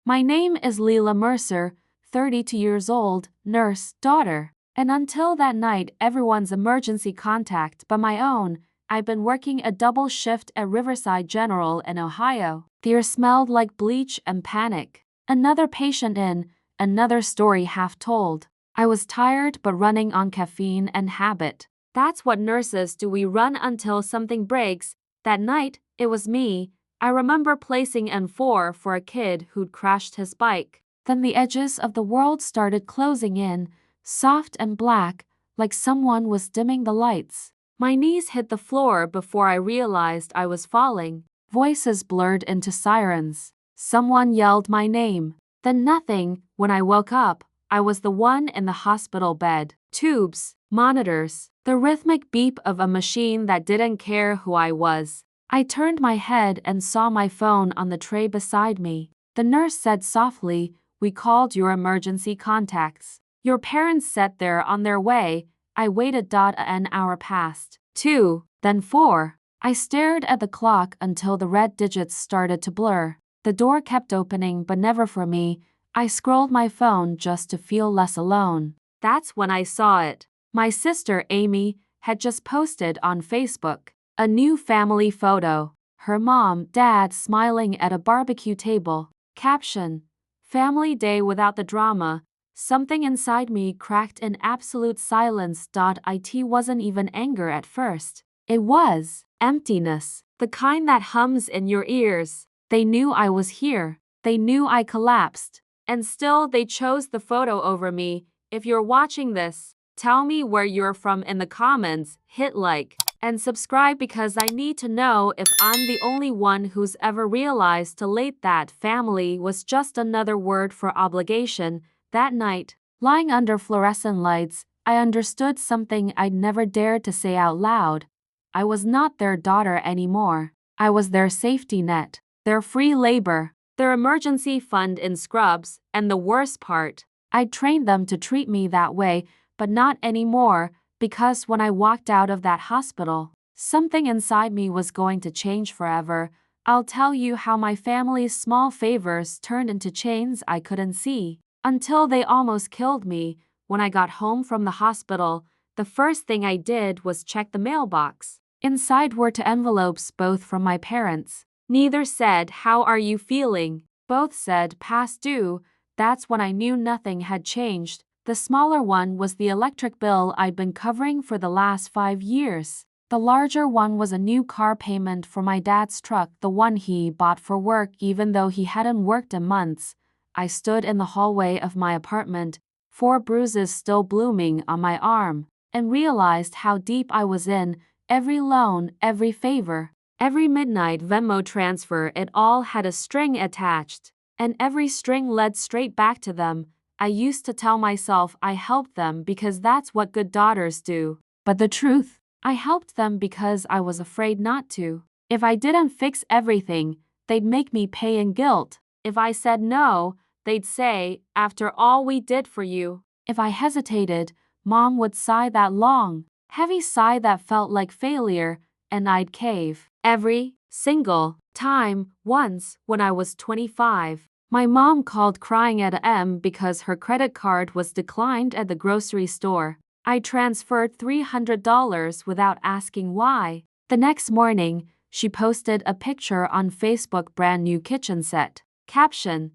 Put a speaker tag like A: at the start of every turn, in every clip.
A: My name is Leila Mercer, 32 years old, nurse, daughter. And until that night, everyone's emergency contact but my own. I've been working a double shift at Riverside General in Ohio. The air smelled like bleach and panic. Another patient in, another story half told. I was tired but running on caffeine and habit. That's what nurses do, we run until something breaks. That night, it was me. I remember placing N4 for a kid who'd crashed his bike. Then the edges of the world started closing in, soft and black, like someone was dimming the lights. My knees hit the floor before I realized I was falling. Voices blurred into sirens. Someone yelled my name. Then nothing. When I woke up, I was the one in the hospital bed. Tubes, monitors, the rhythmic beep of a machine that didn't care who I was. I turned my head and saw my phone on the tray beside me. The nurse said softly, "We called your emergency contacts. Your parents said they're on their way." I waited. An hour passed. 2, then 4. I stared at the clock until the red digits started to blur. The door kept opening but never for me. I scrolled my phone just to feel less alone. That's when I saw it. My sister Amy had just posted on Facebook a new family photo. Her mom, dad smiling at a barbecue table. Caption: "Family day without the drama." Something inside me cracked in absolute silence. It wasn't even anger at first. It was emptiness, the kind that hums in your ears. They knew I was here. They knew I collapsed. And still they chose the photo over me. If you're watching this, tell me where you're from in the comments, hit like and subscribe because I need to know if I'm the only one who's ever realized too late that family was just another word for obligation. That night, lying under fluorescent lights, I understood something I'd never dared to say out loud. I was not their daughter anymore. I was their safety net, their free labor, their emergency fund in scrubs, and the worst part, I'd trained them to treat me that way, but not anymore, because when I walked out of that hospital, something inside me was going to change forever. I'll tell you how my family's small favors turned into chains I couldn't see. Until they almost killed me. When I got home from the hospital, the first thing I did was check the mailbox. Inside were 2 envelopes, both from my parents. Neither said, "How are you feeling?" Both said, "Past due." That's when I knew nothing had changed. The smaller one was the electric bill I'd been covering for the last 5 years. The larger one was a new car payment for my dad's truck, the one he bought for work even though he hadn't worked in months. I stood in the hallway of my apartment, 4 bruises still blooming on my arm, and realized how deep I was in. Every loan, every favor, every midnight Venmo transfer, it all had a string attached, and every string led straight back to them. I used to tell myself I helped them because that's what good daughters do. But the truth, I helped them because I was afraid not to. If I didn't fix everything, they'd make me pay in guilt. If I said no, they'd say, "After all we did for you." If I hesitated, Mom would sigh that long, heavy sigh that felt like failure, and I'd cave. Every single time. Once, when I was 25, my mom called crying at M because her credit card was declined at the grocery store. I transferred $300 without asking why. The next morning, she posted a picture on Facebook, brand new kitchen set. Caption: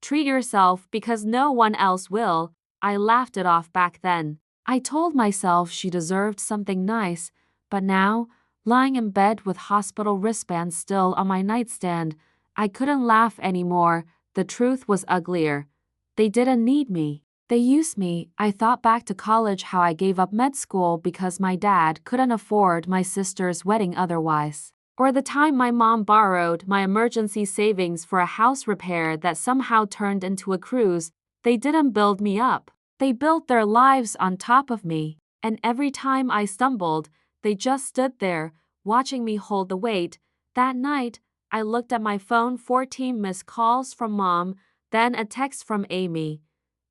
A: "Treat yourself because no one else will." I laughed it off back then. I told myself she deserved something nice, but now, lying in bed with hospital wristbands still on my nightstand, I couldn't laugh anymore. The truth was uglier. They didn't need me. They used me. I thought back to college, how I gave up med school because my dad couldn't afford my sister's wedding otherwise. Or the time my mom borrowed my emergency savings for a house repair that somehow turned into a cruise. They didn't build me up. They built their lives on top of me. And every time I stumbled, they just stood there, watching me hold the weight. That night, I looked at my phone, 14 missed calls from Mom, then a text from Amy.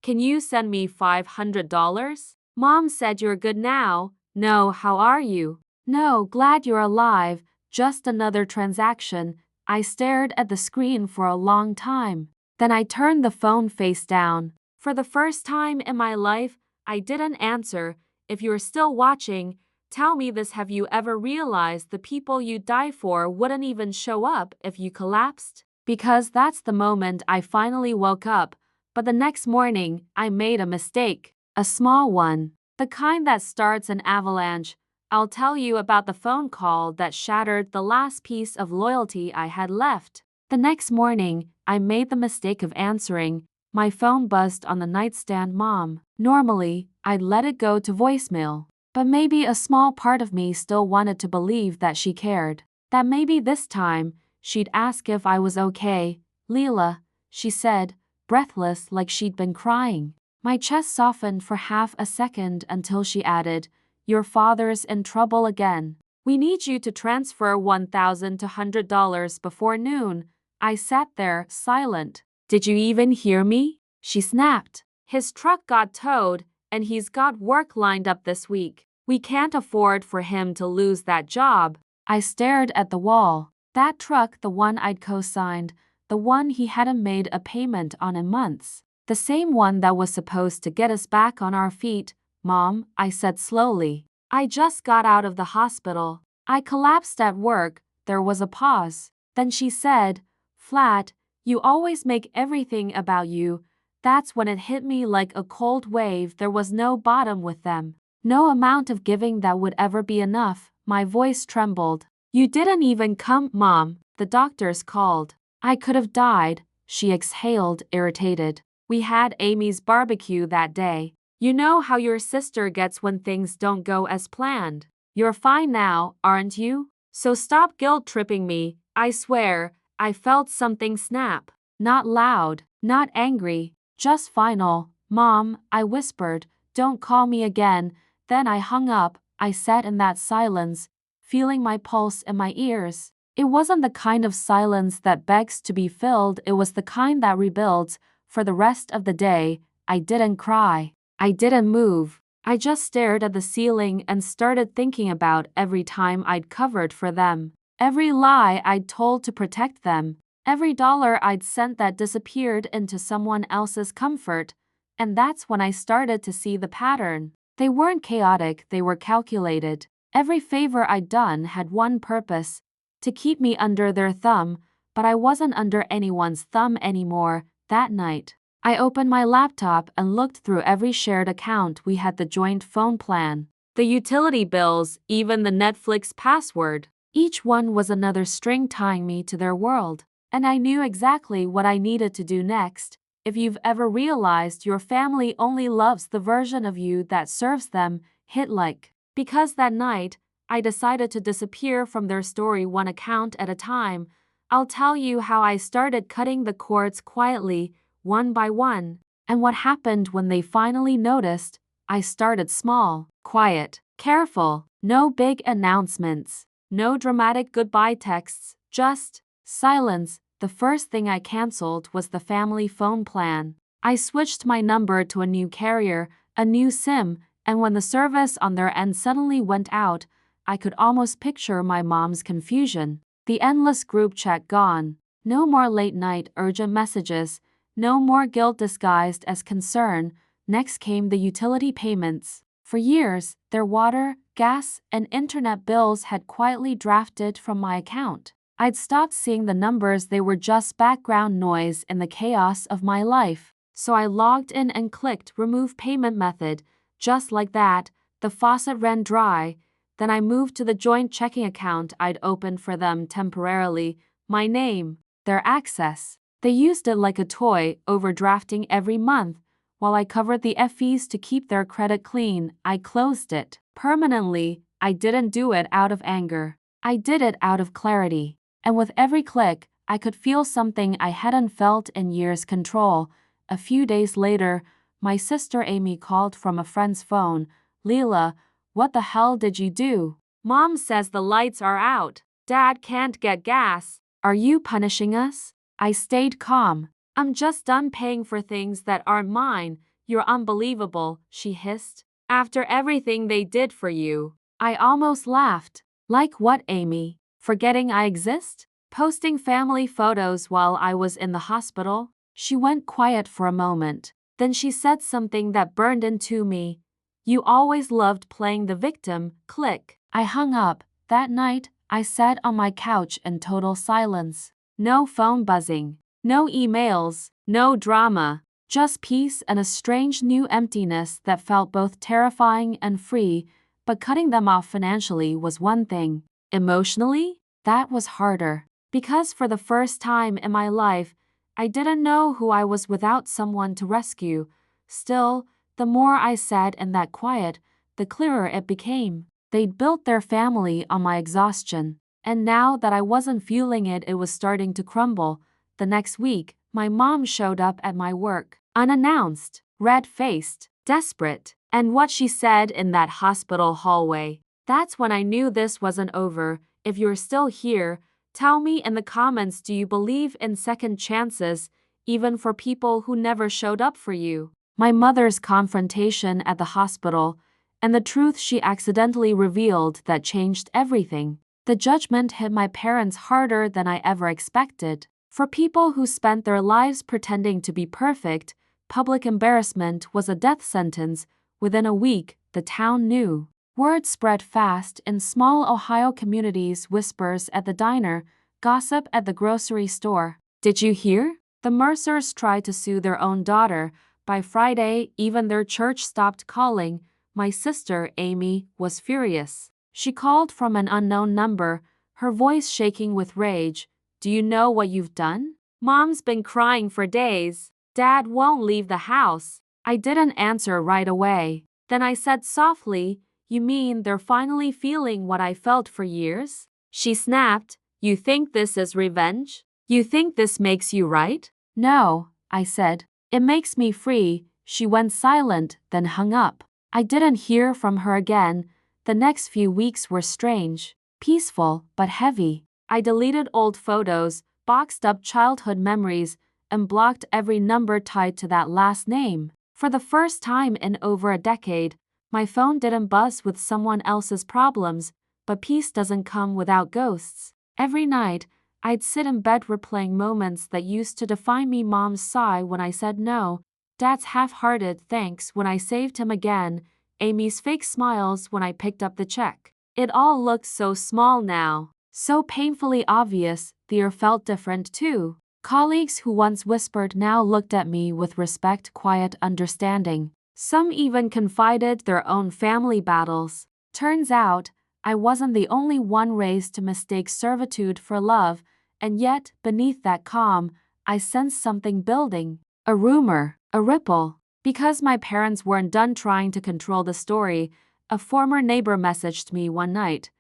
A: "Can you send me $500? Mom said you're good now." "No, how are you?" "No, glad you're alive." Just another transaction. I stared at the screen for a long time. Then I turned the phone face down. For the first time in my life, I didn't answer. If you're still watching, tell me this: have you ever realized the people you die for wouldn't even show up if you collapsed? Because that's the moment I finally woke up. But the next morning, I made a mistake. A small one. The kind that starts an avalanche. I'll tell you about the phone call that shattered the last piece of loyalty I had left. The next morning, I made the mistake of answering. My phone buzzed on the nightstand. Mom. Normally, I'd let it go to voicemail. But maybe a small part of me still wanted to believe that she cared. That maybe this time, she'd ask if I was okay. Leela, she said, breathless like she'd been crying. My chest softened for half a second until she added, your father's in trouble again. We need you to transfer $1,200 before noon. I sat there, silent. Did you even hear me? She snapped. His truck got towed, and he's got work lined up this week. We can't afford for him to lose that job. I stared at the wall. That truck, the one I'd co-signed, the one he hadn't made a payment on in months. The same one that was supposed to get us back on our feet. Mom, I said slowly. I just got out of the hospital. I collapsed at work. There was a pause. Then she said, flat, you always make everything about you. That's when it hit me like a cold wave. There was no bottom with them. No amount of giving that would ever be enough. My voice trembled. You didn't even come, Mom. The doctors called. I could have died. She exhaled, irritated. We had Amy's barbecue that day. You know how your sister gets when things don't go as planned. You're fine now, aren't you? So stop guilt-tripping me. I swear, I felt something snap. Not loud, not angry, just final. Mom, I whispered, don't call me again. Then I hung up. I sat in that silence, feeling my pulse in my ears. It wasn't the kind of silence that begs to be filled. It was the kind that rebuilds. For the rest of the day, I didn't cry. I didn't move. I just stared at the ceiling and started thinking about every time I'd covered for them. Every lie I'd told to protect them. Every dollar I'd sent that disappeared into someone else's comfort. And that's when I started to see the pattern. They weren't chaotic, they were calculated. Every favor I'd done had one purpose, to keep me under their thumb, but I wasn't under anyone's thumb anymore. That night, I opened my laptop and looked through every shared account. We had the joint phone plan, the utility bills, even the Netflix password. Each one was another string tying me to their world, and I knew exactly what I needed to do next. If you've ever realized your family only loves the version of you that serves them, hit like. Because that night, I decided to disappear from their story one account at a time. I'll tell you how I started cutting the cords quietly, one by one. And what happened when they finally noticed. I started small, quiet, careful, no big announcements, no dramatic goodbye texts, just silence. The first thing I canceled was the family phone plan. I switched my number to a new carrier, a new SIM, and when the service on their end suddenly went out, I could almost picture my mom's confusion. The endless group chat gone. No more late-night urgent messages. No more guilt disguised as concern. Next came the utility payments. For years, their water, gas, and internet bills had quietly drafted from my account. I'd stopped seeing the numbers. They were just background noise in the chaos of my life. So I logged in and clicked Remove Payment Method. Just like that, the faucet ran dry. Then I moved to the joint checking account I'd opened for them temporarily. My name, their access. They used it like a toy, overdrafting every month. While I covered the fees to keep their credit clean, I closed it. Permanently, I didn't do it out of anger. I did it out of clarity. And with every click, I could feel something I hadn't felt in years: control. A few days later, my sister Amy called from a friend's phone. Leela, what the hell did you do? Mom says the lights are out. Dad can't get gas. Are you punishing us? I stayed calm. I'm just done paying for things that aren't mine. You're unbelievable, she hissed. After everything they did for you. I almost laughed. Like what, Amy? Forgetting I exist? Posting family photos while I was in the hospital? She went quiet for a moment. Then she said something that burned into me. You always loved playing the victim, click. I hung up. That night, I sat on my couch in total silence. No phone buzzing. No emails. No drama. Just peace and a strange new emptiness that felt both terrifying and free, but cutting them off financially was one thing. Emotionally, that was harder. Because for the first time in my life, I didn't know who I was without someone to rescue. Still, the more I sat in that quiet, the clearer it became. They'd built their family on my exhaustion, and now that I wasn't fueling it, it was starting to crumble. The next week, my mom showed up at my work, unannounced, red-faced, desperate, and what she said in that hospital hallway. That's when I knew this wasn't over. If you're still here, tell me in the comments, do you believe in second chances, even for people who never showed up for you? My mother's confrontation at the hospital, and the truth she accidentally revealed that changed everything. The judgment hit my parents harder than I ever expected. For people who spent their lives pretending to be perfect, public embarrassment was a death sentence. Within a week, the town knew. Word spread fast in small Ohio communities, whispers at the diner, gossip at the grocery store. Did you hear? The Mercers tried to sue their own daughter. By Friday, even their church stopped calling. My sister, Amy, was furious. She called from an unknown number, her voice shaking with rage. Do you know what you've done? Mom's been crying for days. Dad won't leave the house. I didn't answer right away. Then I said softly, you mean they're finally feeling what I felt for years? She snapped, you think this is revenge? You think this makes you right? No, I said. It makes me free. She went silent, then hung up. I didn't hear from her again. The next few weeks were strange, peaceful, but heavy. I deleted old photos, boxed up childhood memories, and blocked every number tied to that last name. For the first time in over a decade, my phone didn't buzz with someone else's problems, but peace doesn't come without ghosts. Every night, I'd sit in bed replaying moments that used to define me. Mom's sigh when I said no, Dad's half-hearted thanks when I saved him again, Amy's fake smiles when I picked up the check. It all looked so small now, so painfully obvious. Fear felt different too. Colleagues who once whispered now looked at me with respect, quiet understanding. Some even confided their own family battles. Turns out, I wasn't the only one raised to mistake servitude for love, and yet, beneath that calm, I sensed something building. A rumor, a ripple. Because my parents weren't done trying to control the story, a former neighbor messaged me one night.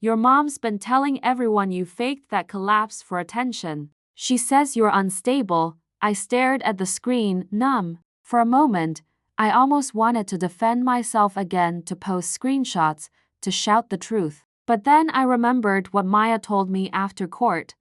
A: Your mom's been telling everyone you faked that collapse for attention. She says you're unstable. I stared at the screen, numb. For a moment, I almost wanted to defend myself again, to post screenshots, to shout the truth. But then I remembered what Maya told me after court.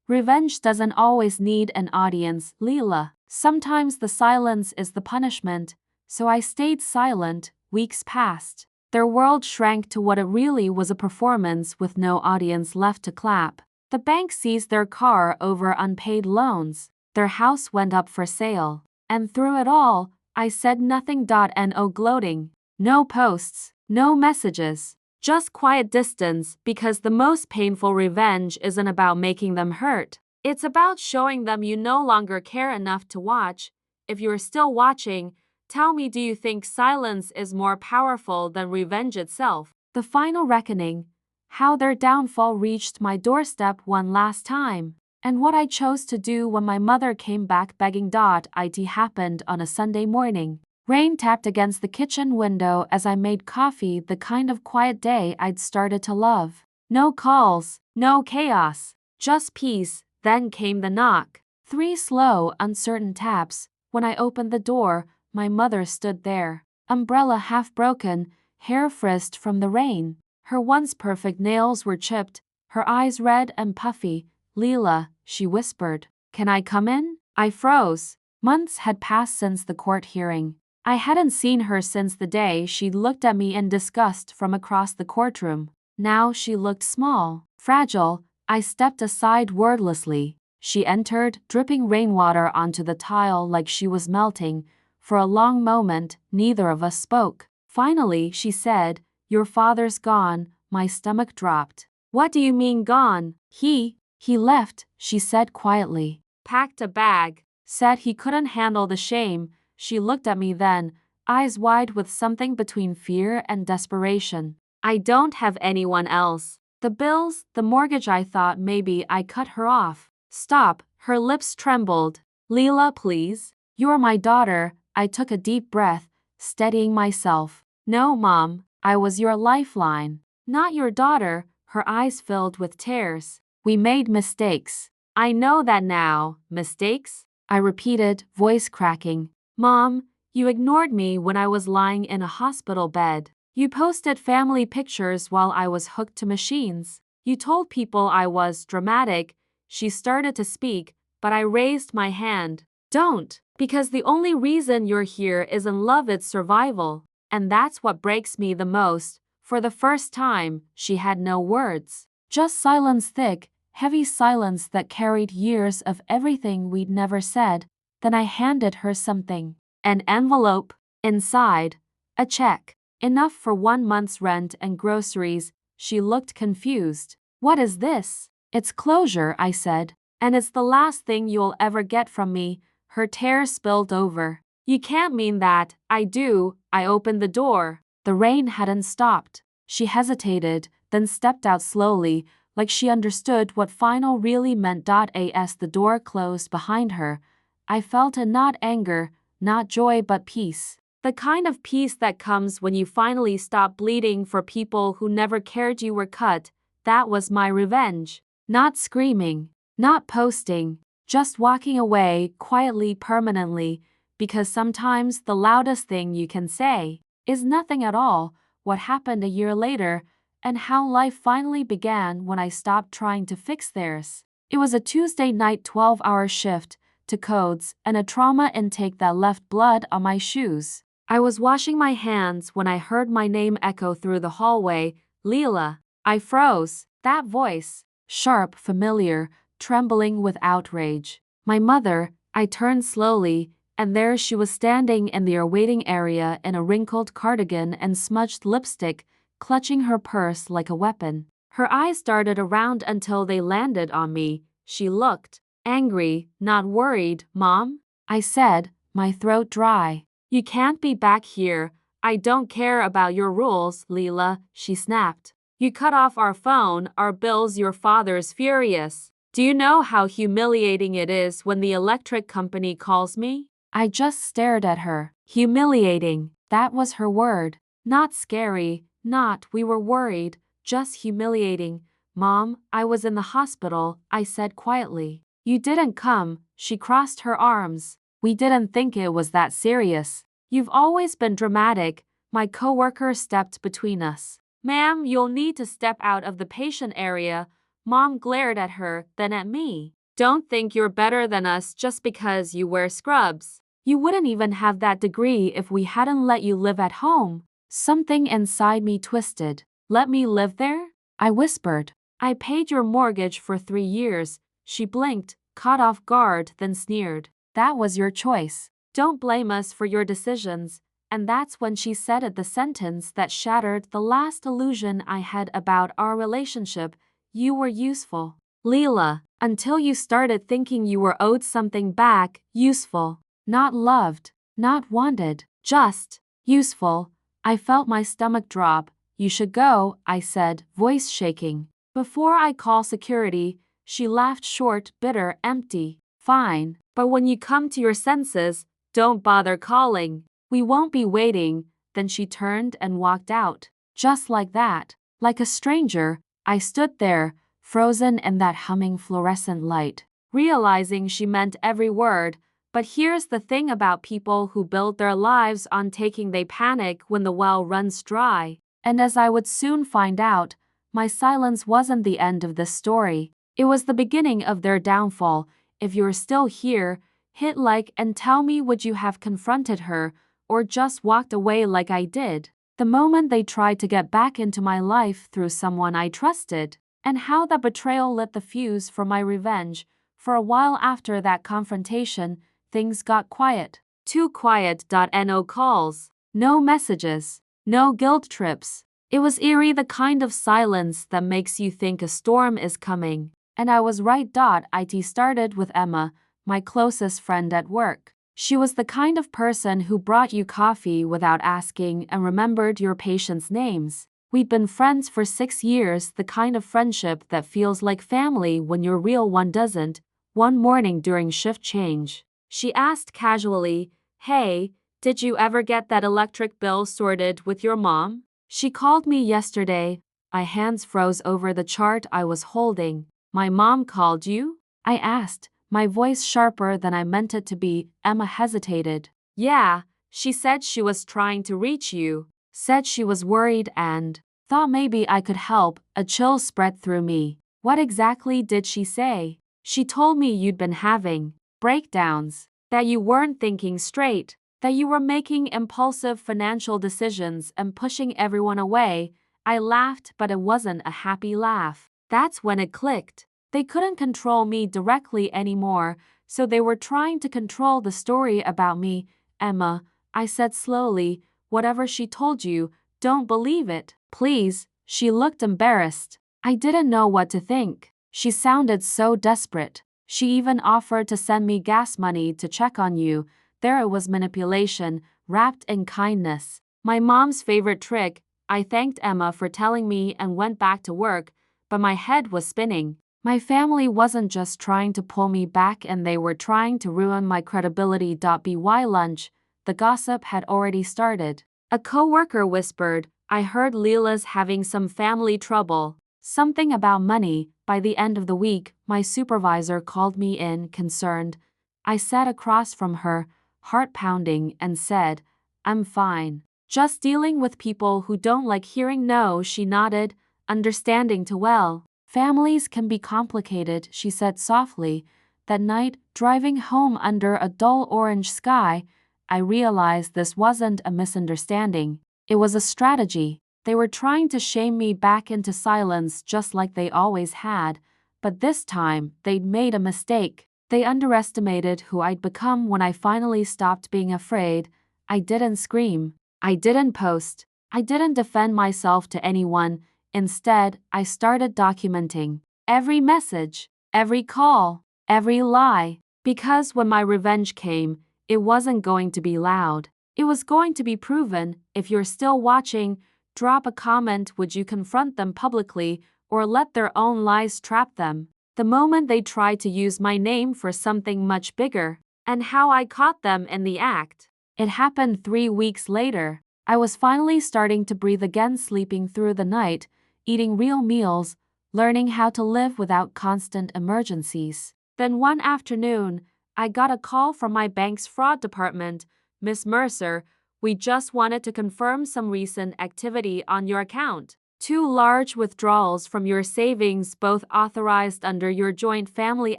A: Revenge doesn't always need an audience, Leela. Sometimes the silence is the punishment. So I stayed silent. Weeks passed. Their world shrank to what it really was, a performance with no audience left to clap. The bank seized their car over unpaid loans. Their house went up for sale. And through it all, I said nothing. No gloating. No posts. No messages. Just quiet distance, because the most painful revenge isn't about making them hurt. It's about showing them you no longer care enough to watch. If you're still watching, tell me, do you think silence is more powerful than revenge itself? The final reckoning. How their downfall reached my doorstep one last time. And what I chose to do when my mother came back begging. It happened on a Sunday morning. Rain tapped against the kitchen window as I made coffee, the kind of quiet day I'd started to love. No calls, no chaos, just peace. Then came the knock. 3 slow, uncertain taps. When I opened the door, my mother stood there, umbrella half broken, hair frizzed from the rain. Her once perfect nails were chipped, her eyes red and puffy. Leela, she whispered. Can I come in? I froze. Months had passed since the court hearing. I hadn't seen her since the day she'd looked at me in disgust from across the courtroom. Now she looked small, fragile. I stepped aside wordlessly. She entered, dripping rainwater onto the tile like she was melting. For a long moment, neither of us spoke. Finally, she said, "Your father's gone." My stomach dropped. "What do you mean gone?" He left," she said quietly. "Packed a bag. Said he couldn't handle the shame." She looked at me then, eyes wide with something between fear and desperation. "I don't have anyone else. The bills, the mortgage." I thought maybe I cut her off. "Stop." Her lips trembled. "Leila, please. You're my daughter." I took a deep breath, steadying myself. "No, Mom. I was your lifeline. Not your daughter." Her eyes filled with tears. "We made mistakes." "I know that now." "Mistakes?" I repeated, voice cracking. "Mom, you ignored me when I was lying in a hospital bed. You posted family pictures while I was hooked to machines. You told people I was dramatic." She started to speak, but I raised my hand. "Don't, because the only reason you're here isn't love, it's survival. And that's what breaks me the most." For the first time, she had no words. Just silence, thick, heavy silence that carried years of everything we'd never said. Then I handed her something. An envelope. Inside, a check. Enough for 1 month's rent and groceries. She looked confused. "What is this?" "It's closure," I said. "And it's the last thing you'll ever get from me." Her tears spilled over. "You can't mean that." "I do." I opened the door. The rain hadn't stopped. She hesitated, then stepped out slowly, like she understood what final really meant. As the door closed behind her, I felt it, not anger, not joy, but peace. The kind of peace that comes when you finally stop bleeding for people who never cared you were cut. That was my revenge. Not screaming, not posting, just walking away quietly, permanently, because sometimes the loudest thing you can say is nothing at all. What happened a year later, and how life finally began when I stopped trying to fix theirs. It was a Tuesday night 12-hour shift to codes and a trauma intake that left blood on my shoes. I was washing my hands when I heard my name echo through the hallway. "Leila." I froze. That voice, sharp, familiar, trembling with outrage. My mother. I turned slowly, and there she was standing in the waiting area in a wrinkled cardigan and smudged lipstick, clutching her purse like a weapon. Her eyes darted around until they landed on me. She looked angry, not worried. "Mom?" I said, my throat dry. "You can't be back here." "I don't care about your rules, Leila," she snapped. "You cut off our phone, our bills, your father's furious. Do you know how humiliating it is when the electric company calls me?" I just stared at her. Humiliating. That was her word. Not scary, not "we were worried," just humiliating. "Mom, I was in the hospital," I said quietly. "You didn't come." She crossed her arms. "We didn't think it was that serious." "You've always been dramatic." My coworker stepped between us. "Ma'am, you'll need to step out of the patient area." Mom glared at her, then at me. "Don't think you're better than us just because you wear scrubs. You wouldn't even have that degree if we hadn't let you live at home." Something inside me twisted. "Let me live there?" I whispered. "I paid your mortgage for 3 years." She blinked, caught off guard, then sneered. "That was your choice. Don't blame us for your decisions." And that's when she said it, the sentence that shattered the last illusion I had about our relationship. "You were useful, Leila, until you started thinking you were owed something back." Useful. Not loved, not wanted, just useful. I felt my stomach drop. "You should go," I said, voice shaking. "Before I call security." She laughed, short, bitter, empty. "Fine, but when you come to your senses, don't bother calling. We won't be waiting." Then she turned and walked out. Just like that. Like a stranger, I stood there, frozen in that humming fluorescent light, realizing she meant every word. But here's the thing about people who build their lives on taking: they panic when the well runs dry. And as I would soon find out, my silence wasn't the end of this story. It was the beginning of their downfall. If you're still here, hit like and tell me, would you have confronted her, or just walked away like I did, the moment they tried to get back into my life through someone I trusted? And how that betrayal lit the fuse for my revenge. For a while after that confrontation, things got quiet. Too quiet. No calls, no messages, no guilt trips. It was eerie, the kind of silence that makes you think a storm is coming. And I was right. It started with Emma, my closest friend at work. She was the kind of person who brought you coffee without asking and remembered your patients' names. We'd been friends for 6 years, the kind of friendship that feels like family when your real one doesn't. One morning during shift change, she asked casually, "Hey, did you ever get that electric bill sorted with your mom? She called me yesterday." My hands froze over the chart I was holding. "My mom called you?" I asked, my voice sharper than I meant it to be. Emma hesitated. "Yeah, she said she was trying to reach you. Said she was worried and thought maybe I could help." A chill spread through me. "What exactly did she say?" "She told me you'd been having breakdowns, that you weren't thinking straight, that you were making impulsive financial decisions and pushing everyone away." I laughed, but it wasn't a happy laugh. That's when it clicked. They couldn't control me directly anymore, so they were trying to control the story about me. "Emma," I said slowly, "whatever she told you, don't believe it, please." She looked embarrassed. I didn't know what to think. She sounded so desperate. "She even offered to send me gas money to check on you." There it was, manipulation, wrapped in kindness. My mom's favorite trick. I thanked Emma for telling me and went back to work, but my head was spinning. My family wasn't just trying to pull me back, and they were trying to ruin my credibility. By lunch, the gossip had already started. A coworker whispered, "I heard Leela's having some family trouble. Something about money." By the end of the week, my supervisor called me in, concerned. I sat across from her, heart pounding, and said, "I'm fine. Just dealing with people who don't like hearing no." She nodded, understanding too well. "Families can be complicated," she said softly. That night, driving home under a dull orange sky, I realized this wasn't a misunderstanding. It was a strategy. They were trying to shame me back into silence just like they always had, but this time they'd made a mistake. They underestimated who I'd become when I finally stopped being afraid. I didn't scream. I didn't post. I didn't defend myself to anyone. Instead, I started documenting every message, every call, every lie. Because when my revenge came, it wasn't going to be loud. It was going to be proven. If you're still watching, drop a comment. Would you confront them publicly or let their own lies trap them? The moment they tried to use my name for something much bigger, and how I caught them in the act. It happened 3 weeks later. I was finally starting to breathe again, sleeping through the night, eating real meals, learning how to live without constant emergencies. Then one afternoon, I got a call from my bank's fraud department. "Miss Mercer, we just wanted to confirm some recent activity on your account. 2 large withdrawals from your savings, both authorized under your joint family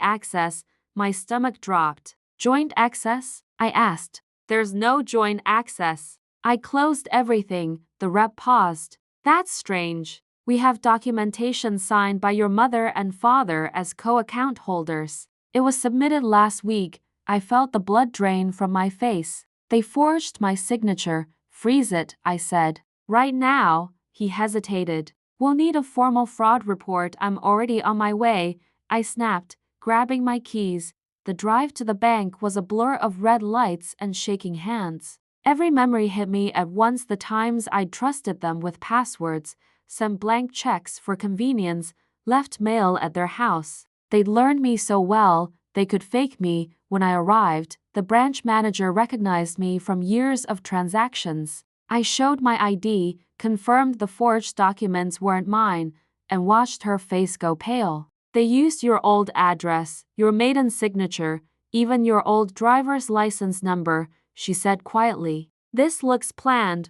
A: access." My stomach dropped. "Joint access?" I asked. "There's no joint access." I closed everything. The rep paused. "That's strange. We have documentation signed by your mother and father as co-account holders. It was submitted last week." I felt the blood drain from my face. "They forged my signature." "Freeze it," I said. "Right now." He hesitated. "We'll need a formal fraud report." "I'm already on my way," I snapped, grabbing my keys. The drive to the bank was a blur of red lights and shaking hands. Every memory hit me at once. The times I'd trusted them with passwords, sent blank checks for convenience, left mail at their house. They'd learned me so well, they could fake me. When I arrived, the branch manager recognized me from years of transactions. I showed my ID, confirmed the forged documents weren't mine, and watched her face go pale. "They used your old address, your maiden signature, even your old driver's license number," she said quietly. "This looks planned,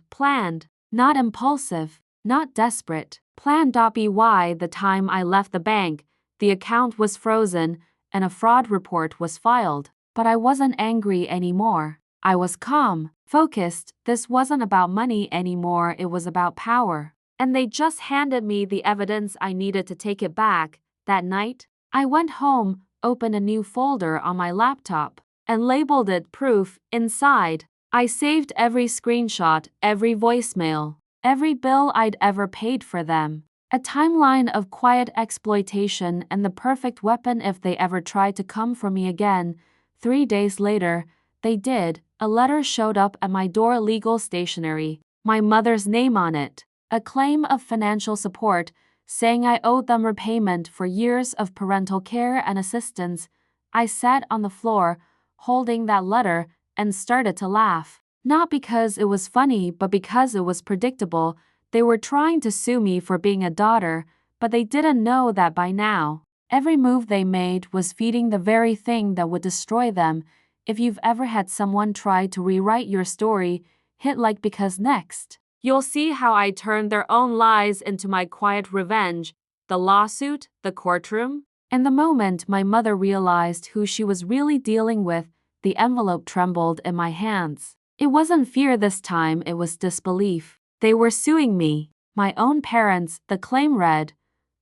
A: not impulsive, not desperate. Planned." By the time I left the bank, the account was frozen and a fraud report was filed. But I wasn't angry anymore. I was calm, focused. This wasn't about money anymore, it was about power. And they just handed me the evidence I needed to take it back. That night, I went home, opened a new folder on my laptop and labeled it Proof. Inside, I saved every screenshot, every voicemail, every bill I'd ever paid for them. A timeline of quiet exploitation and the perfect weapon if they ever tried to come for me again. 3 days later, they did. A letter showed up at my door, legal stationery, my mother's name on it, a claim of financial support, saying I owed them repayment for years of parental care and assistance. I sat on the floor, holding that letter, and started to laugh. Not because it was funny, but because it was predictable. They were trying to sue me for being a daughter, but they didn't know that by now. Every move they made was feeding the very thing that would destroy them. If you've ever had someone try to rewrite your story, hit like because next. You'll see how I turned their own lies into my quiet revenge, the lawsuit, the courtroom. And the moment my mother realized who she was really dealing with, the envelope trembled in my hands. It wasn't fear this time, it was disbelief. They were suing me, my own parents. The claim read,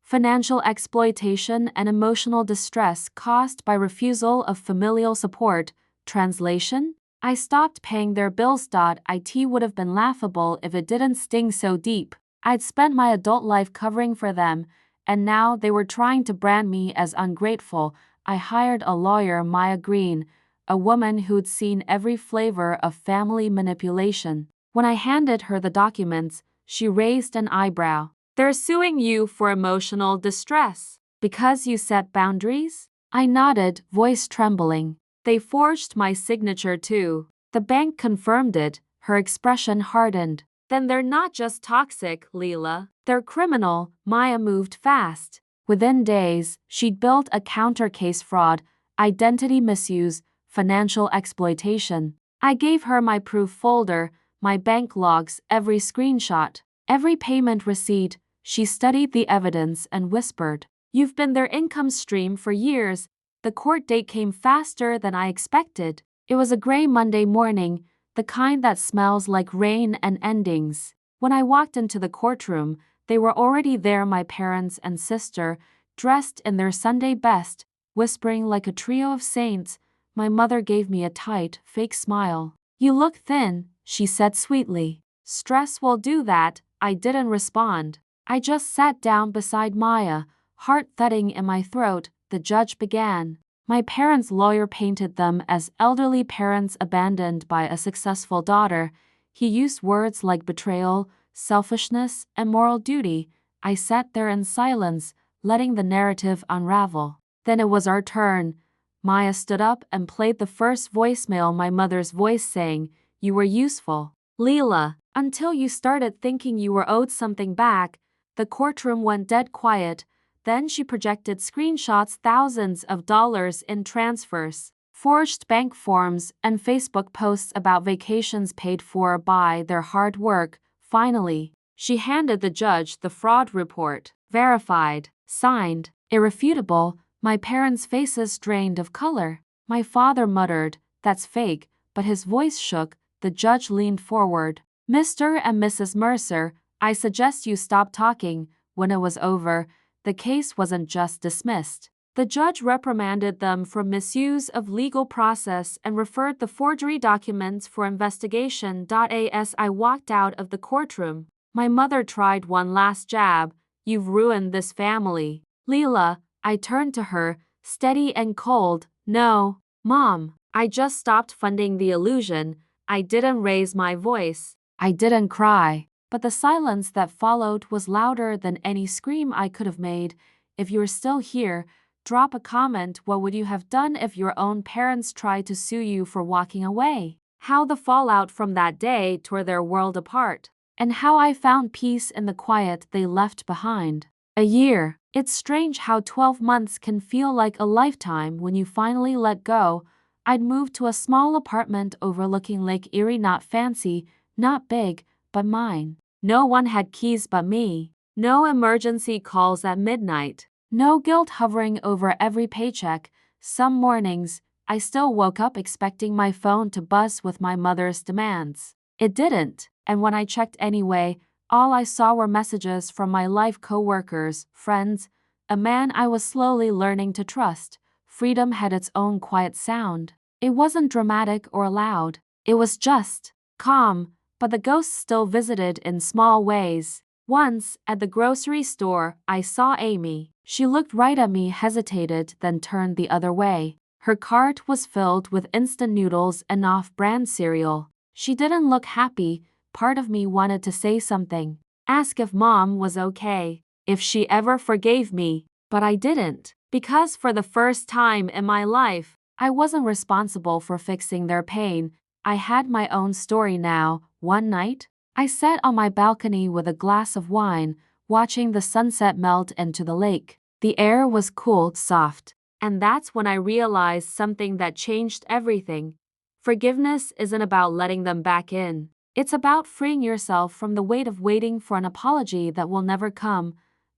A: financial exploitation and emotional distress caused by refusal of familial support. Translation? I stopped paying their bills. It would have been laughable if it didn't sting so deep. I'd spent my adult life covering for them, and now they were trying to brand me as ungrateful. I hired a lawyer, Maya Green, a woman who'd seen every flavor of family manipulation. When I handed her the documents, she raised an eyebrow. They're suing you for emotional distress because you set boundaries? I nodded, voice trembling. They forged my signature too. The bank confirmed it. Her expression hardened. Then they're not just toxic, Leela. They're criminal. Maya moved fast. Within days, she'd built a counter-case: fraud, identity misuse, financial exploitation. I gave her my proof folder, my bank logs, every screenshot, every payment receipt. She studied the evidence and whispered, "You've been their income stream for years." The court date came faster than I expected. It was a gray Monday morning, the kind that smells like rain and endings. When I walked into the courtroom, they were already there, my parents and sister, dressed in their Sunday best, whispering like a trio of saints. My mother gave me a tight, fake smile. "You look thin," she said sweetly. "Stress will do that." I didn't respond. I just sat down beside Maya, heart thudding in my throat. The judge began. My parents' lawyer painted them as elderly parents abandoned by a successful daughter. He used words like betrayal, selfishness, and moral duty. I sat there in silence, letting the narrative unravel. Then it was our turn. Maya stood up and played the first voicemail, my mother's voice saying, "You were useful, Leela, until you started thinking you were owed something back." The courtroom went dead quiet. Then she projected screenshots, thousands of dollars in transfers, forged bank forms, and Facebook posts about vacations paid for by their hard work. Finally, she handed the judge the fraud report, verified, signed, irrefutable. My parents' faces drained of color. My father muttered, "That's fake," but his voice shook. The judge leaned forward. "Mr. and Mrs. Mercer, I suggest you stop talking." When it was over, the case wasn't just dismissed. The judge reprimanded them for misuse of legal process and referred the forgery documents for investigation. As I walked out of the courtroom, my mother tried one last jab. "You've ruined this family, Leela." I turned to her, steady and cold. "No, Mom, I just stopped funding the illusion." I didn't raise my voice. I didn't cry. But the silence that followed was louder than any scream I could have made. If you're still here, drop a comment. What would you have done if your own parents tried to sue you for walking away? How the fallout from that day tore their world apart, and how I found peace in the quiet they left behind. A year. It's strange how 12 months can feel like a lifetime when you finally let go. I'd moved to a small apartment overlooking Lake Erie, not fancy, not big, but mine. No one had keys but me. No emergency calls at midnight. No guilt hovering over every paycheck. Some mornings, I still woke up expecting my phone to buzz with my mother's demands. It didn't, and when I checked anyway, all I saw were messages from my life co-workers, friends, a man I was slowly learning to trust, freedom had its own quiet sound. It wasn't dramatic or loud. It was just calm, but the ghosts still visited in small ways. Once, at the grocery store, I saw Amy. She looked right at me, hesitated, then turned the other way. Her cart was filled with instant noodles and off-brand cereal. She didn't look happy. Part of me wanted to say something. Ask if Mom was okay, if she ever forgave me, but I didn't. Because for the first time in my life, I wasn't responsible for fixing their pain. I had my own story now. One night, I sat on my balcony with a glass of wine, watching the sunset melt into the lake. The air was cool, soft, and that's when I realized something that changed everything. Forgiveness isn't about letting them back in. It's about freeing yourself from the weight of waiting for an apology that will never come.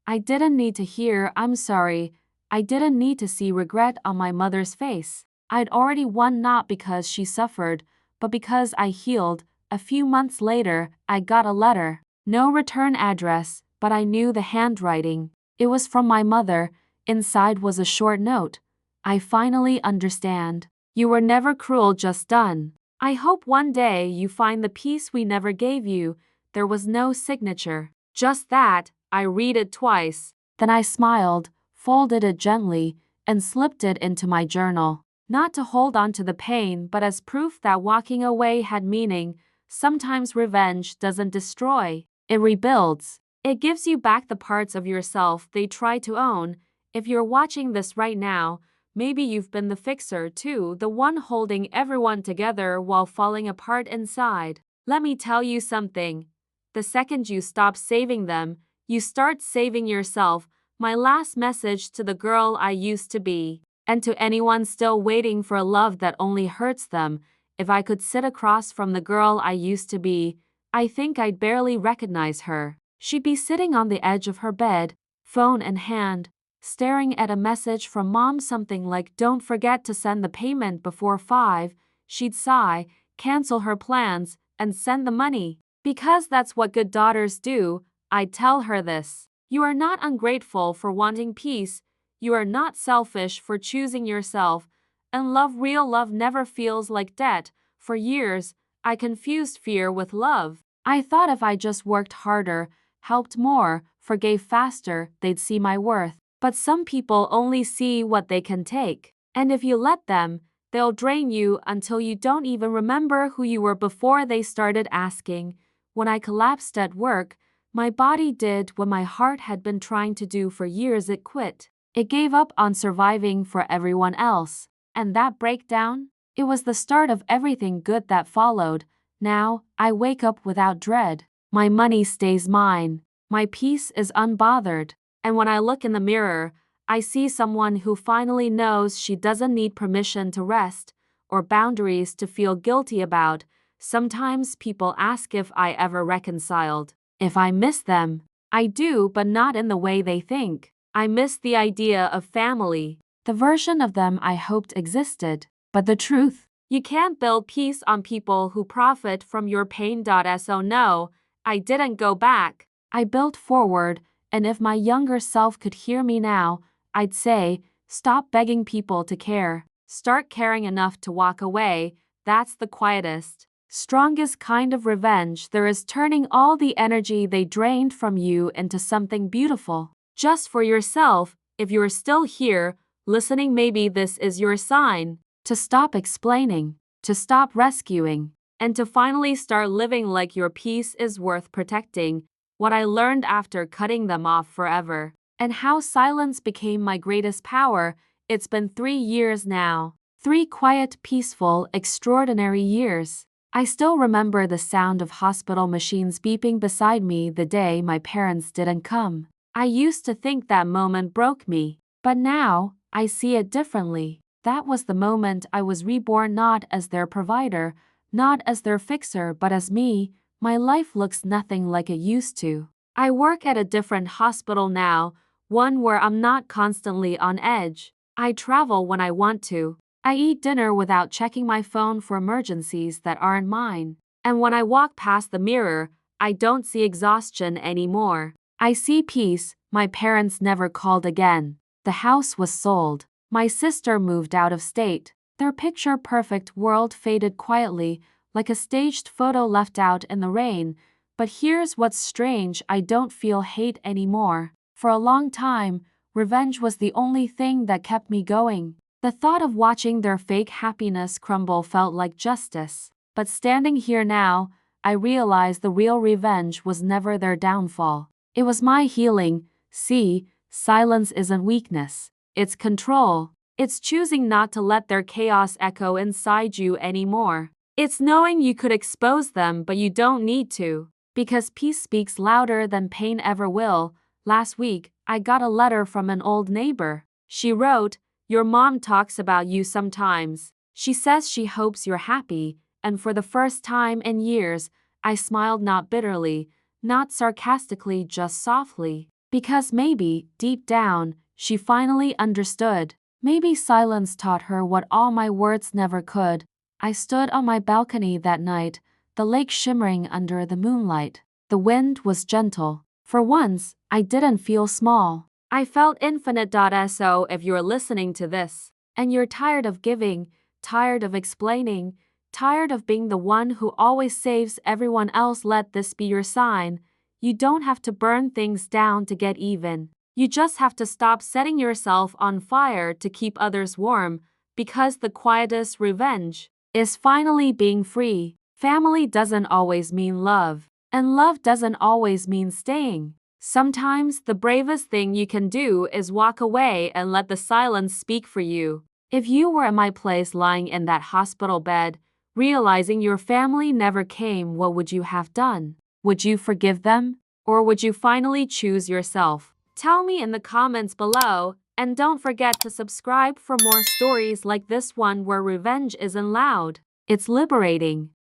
A: I didn't need to hear "I'm sorry." I didn't need to see regret on my mother's face. I'd already won, not because she suffered, but because I healed. A few months later, I got a letter. No return address, but I knew the handwriting. It was from my mother. Inside was a short note. I finally understand. You were never cruel, just done. I hope one day you find the peace we never gave you. There was no signature. Just that. I read it twice. Then I smiled, folded it gently, and slipped it into my journal. Not to hold on to the pain, but as proof that walking away had meaning. Sometimes revenge doesn't destroy, it rebuilds. It gives you back the parts of yourself they try to own. If you're watching this right now, maybe you've been the fixer too, the one holding everyone together while falling apart inside. Let me tell you something. The second you stop saving them, you start saving yourself. My last message to the girl I used to be, and to anyone still waiting for a love that only hurts them: if I could sit across from the girl I used to be, I think I'd barely recognize her. She'd be sitting on the edge of her bed, phone in hand, staring at a message from Mom, something like "Don't forget to send the payment before 5. She'd sigh, cancel her plans, and send the money. Because that's what good daughters do. I'd tell her this: you are not ungrateful for wanting peace. You are not selfish for choosing yourself. And real love never feels like debt. For years, I confused fear with love. I thought if I just worked harder, helped more, forgave faster, they'd see my worth. But some people only see what they can take. And if you let them, they'll drain you until you don't even remember who you were before they started asking. When I collapsed at work, my body did what my heart had been trying to do for years. It quit. It gave up on surviving for everyone else. And that breakdown? It was the start of everything good that followed. Now, I wake up without dread. My money stays mine. My peace is unbothered. And when I look in the mirror, I see someone who finally knows she doesn't need permission to rest, or boundaries to feel guilty about. Sometimes people ask if I ever reconciled, if I miss them. I do, but not in the way they think. I miss the idea of family, the version of them I hoped existed. But the truth, you can't build peace on people who profit from your pain. So no, I didn't go back. I built forward, and if my younger self could hear me now, I'd say, stop begging people to care. Start caring enough to walk away. That's the quietest, strongest kind of revenge there is, turning all the energy they drained from you into something beautiful. Just for yourself. If you're still here, listening, maybe this is your sign to stop explaining, to stop rescuing, and to finally start living like your peace is worth protecting. What I learned after cutting them off forever, and how silence became my greatest power. It's been 3 years now. 3 quiet, peaceful, extraordinary years. I still remember the sound of hospital machines beeping beside me the day my parents didn't come. I used to think that moment broke me, but now, I see it differently. That was the moment I was reborn, not as their provider, not as their fixer, but as me. My life looks nothing like it used to. I work at a different hospital now, one where I'm not constantly on edge. I travel when I want to. I eat dinner without checking my phone for emergencies that aren't mine. And when I walk past the mirror, I don't see exhaustion anymore. I see peace. My parents never called again. The house was sold. My sister moved out of state. Their picture-perfect world faded quietly, like a staged photo left out in the rain. But here's what's strange, I don't feel hate anymore. For a long time, revenge was the only thing that kept me going. The thought of watching their fake happiness crumble felt like justice. But standing here now, I realize the real revenge was never their downfall. It was my healing. See, silence isn't weakness. It's control. It's choosing not to let their chaos echo inside you anymore. It's knowing you could expose them but you don't need to. Because peace speaks louder than pain ever will. Last week, I got a letter from an old neighbor. She wrote, "Your mom talks about you sometimes. She says she hopes you're happy," and for the first time in years, I smiled, not bitterly, not sarcastically, just softly. Because maybe, deep down, she finally understood. Maybe silence taught her what all my words never could. I stood on my balcony that night, the lake shimmering under the moonlight. The wind was gentle. For once, I didn't feel small. I felt infinite. So if you're listening to this, and you're tired of giving, tired of explaining, tired of being the one who always saves everyone else, let this be your sign. You don't have to burn things down to get even. You just have to stop setting yourself on fire to keep others warm, because the quietest revenge is finally being free. Family doesn't always mean love, and love doesn't always mean staying. Sometimes the bravest thing you can do is walk away and let the silence speak for you. If you were in my place lying in that hospital bed, realizing your family never came, what would you have done? Would you forgive them? Or would you finally choose yourself? Tell me in the comments below, and don't forget to subscribe for more stories like this one where revenge isn't loud. It's liberating.